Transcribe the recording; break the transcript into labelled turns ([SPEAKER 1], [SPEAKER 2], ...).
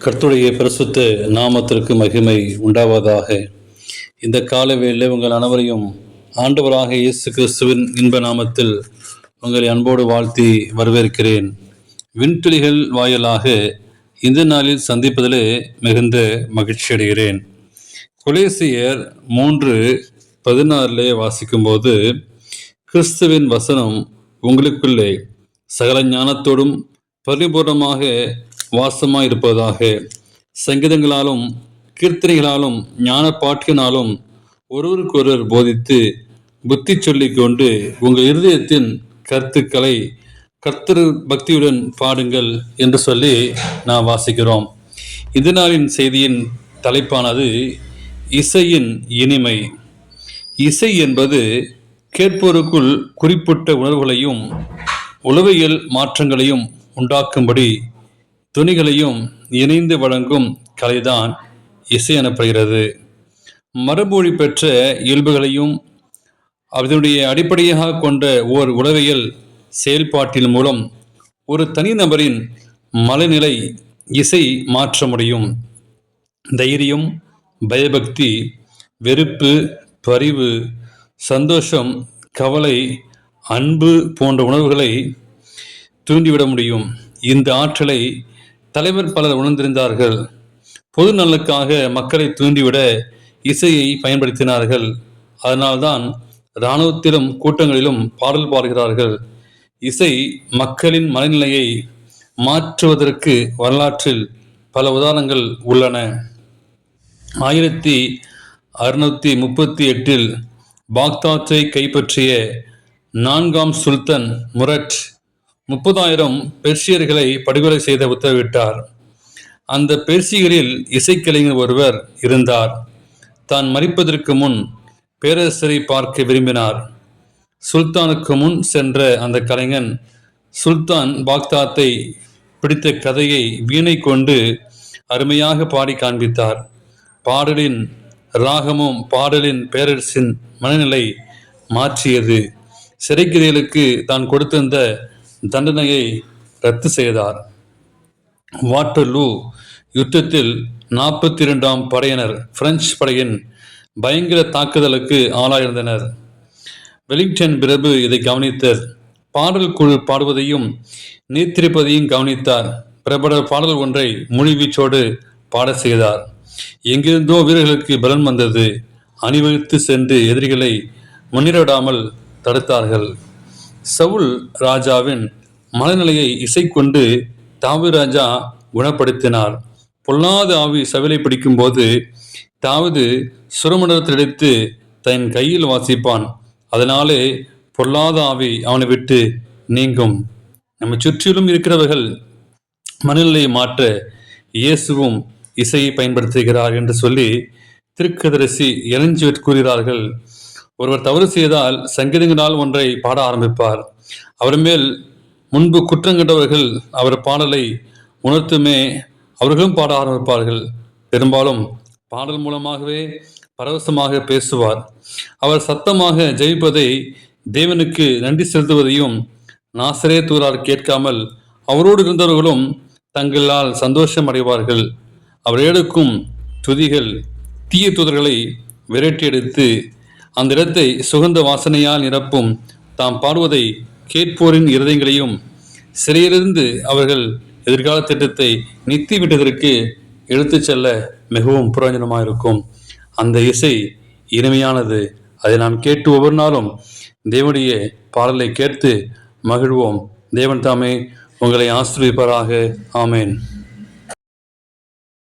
[SPEAKER 1] கர்த்தருடைய பரிசுத்த நாமத்திற்கு மகிமை உண்டாவதாக. இந்த காலவேளை உங்கள் அனைவரையும் ஆண்டவராக இயேசு கிறிஸ்துவின் இன்ப நாமத்தில் உங்களை அன்போடு வாழ்த்தி வரவேற்கிறேன். விண்துளிகள் வாயிலாக இந்த நாளில் சந்திப்பதிலே மிகுந்த மகிழ்ச்சி அடைகிறேன். கொலேசியர் 3:16 வாசிக்கும்போது, கிறிஸ்துவின் வசனம் உங்களுக்குள்ளே சகல ஞானத்தோடும் பரிபூர்ணமாக வாசமாயிருப்பதாக, சங்கீதங்களாலும் கீர்த்தனைகளாலும் ஞான பாட்டினாலும் ஒருவருக்கொருவர் போதித்து புத்தி சொல்லிக் கொண்டு உங்கள் இருதயத்தின் கருத்துக்களை கர்த்தர் பக்தியுடன் பாடுங்கள் என்று சொல்லி நாம் வாசிக்கிறோம். இந்த நாளின் செய்தியின் தலைப்பானது இசையின் இனிமை. இசை என்பது கேட்போருக்குள் குறிப்பிட்ட உணர்வுகளையும் உளவியல் மாற்றங்களையும் உண்டாக்கும்படி துணிகளையும் இணைந்து வழங்கும் கலைதான் இசை எனப்படுகிறது. மரபொழி பெற்ற இயல்புகளையும் அதனுடைய அடிப்படையாக கொண்ட ஓர் உளவியல் செயல்பாட்டின் மூலம் ஒரு தனிநபரின் மனநிலை இசை மாற்ற முடியும். தைரியம், பயபக்தி, வெறுப்பு, பரிவு, சந்தோஷம், கவலை, அன்பு போன்ற உணர்வுகளை தூண்டிவிட முடியும். இந்த ஆற்றலை தலைவர் பலர் உணர்ந்திருந்தார்கள். பொது நலனுக்காக மக்களை தூண்டிவிட இசையை பயன்படுத்தினார்கள். அதனால்தான் இராணுவத்திலும் கூட்டங்களிலும் பாடல் பாடுகிறார்கள். இசை மக்களின் மனநிலையை மாற்றுவதற்கு வரலாற்றில் பல உதாரணங்கள் உள்ளன. 1638 பாக்தாத்தை கைப்பற்றிய 4ஆம் சுல்தான் முரட் 30,000 பெர்சியர்களை படுகொலை செய்த உத்தரவிட்டார். அந்த பெர்சியரில் இசைக்கலைஞர் ஒருவர் இருந்தார். தான் மரிப்பதற்கு முன் பேரரசரை பார்க்க விரும்பினார். சுல்தானுக்கு முன் சென்ற அந்த கலைஞன் சுல்தான் பாக்தாத்தை பிடித்த கதையை வீணை கொண்டு அருமையாக பாடி காண்பித்தார். பாடலின் ராகமும் பாடலின் பேரரசின் மனநிலை மாற்றியது. சிறைக்கிரியலுக்கு தான் கொடுத்திருந்த தண்டனையை ரத்து செய்தார். வாட்டர்லூ யுத்தத்தில் 42ஆம் படையினர் பிரெஞ்சு படையின் பயங்கர தாக்குதலுக்கு ஆளாயிருந்தனர். வெலிங்டன் பிரபு இதை கவனித்தார். பாடல் குழு பாடுவதையும் நீத்திருப்பதையும் கவனித்தார். பிரபல பாடல் ஒன்றை மொழிவீச்சோடு பாட செய்தார். எங்கிருந்தோ வீரர்களுக்கு பலன் வந்தது. அணிவகுத்து சென்று எதிரிகளை முன்னிடாமல் தடுத்தார்கள். சவுல் ராஜாவின் மனநிலையை இசை கொண்டு தாவீது ராஜா குணப்படுத்தினார். பொல்லாத ஆவி சவுலை பிடிக்கும் போது தாவீது சுரமண்டலத்திலிருந்து தன் கையில் வாசிப்பான். அதனாலே பொல்லாத ஆவி அவனை விட்டு நீங்கும். நம்ம சுற்றிலும் இருக்கிறவர்கள் மனநிலையை மாற்ற இயேசுவும் இசையை பயன்படுத்துகிறார் என்று சொல்லி திருக்கதரிசி எலஞ்சிவெட் கூறுகிறார்கள். ஒருவர் தவறு செய்தால் சங்கீதங்களால் ஒன்றை பாட ஆரம்பிப்பார். அவர் மேல் முன்பு குற்றங்கண்டவர்கள் அவர் பாடலை உணர்த்துமே அவர்களும் பாட ஆரம்பிப்பார்கள். பெரும்பாலும் பாடல் மூலமாகவே பரவசமாக பேசுவார். அவர் சத்தமாக ஜெயிப்பதை தேவனுக்கு நன்றி செலுத்துவதையும் நாசரேத்தூரார் கேட்காமல் அவரோடு இருந்தவர்களும் தங்களால் சந்தோஷம் அடைவார்கள். அவர் எடுக்கும் துதிகள் தீய தூதர்களை விரட்டி எடுத்து அந்த இடத்தை சுகந்த வாசனையால் நிரப்பும். தாம் பாடுவதை கேட்போரின் இருதயங்களையும் சிறையிலிருந்து அவர்கள் எதிர்கால திட்டத்தை நித்தி விட்டதற்கு எடுத்துச் செல்ல மிகவும் பிரயோஜனமாக இருக்கும். அந்த இசை இனிமையானது. அதை நாம் கேட்டு ஒவ்வொரு நாளும் தேவனுடைய பாடலை கேட்டு மகிழ்வோம். தேவன் தாமே உங்களை ஆசீர்வதிப்பாராக. ஆமேன்.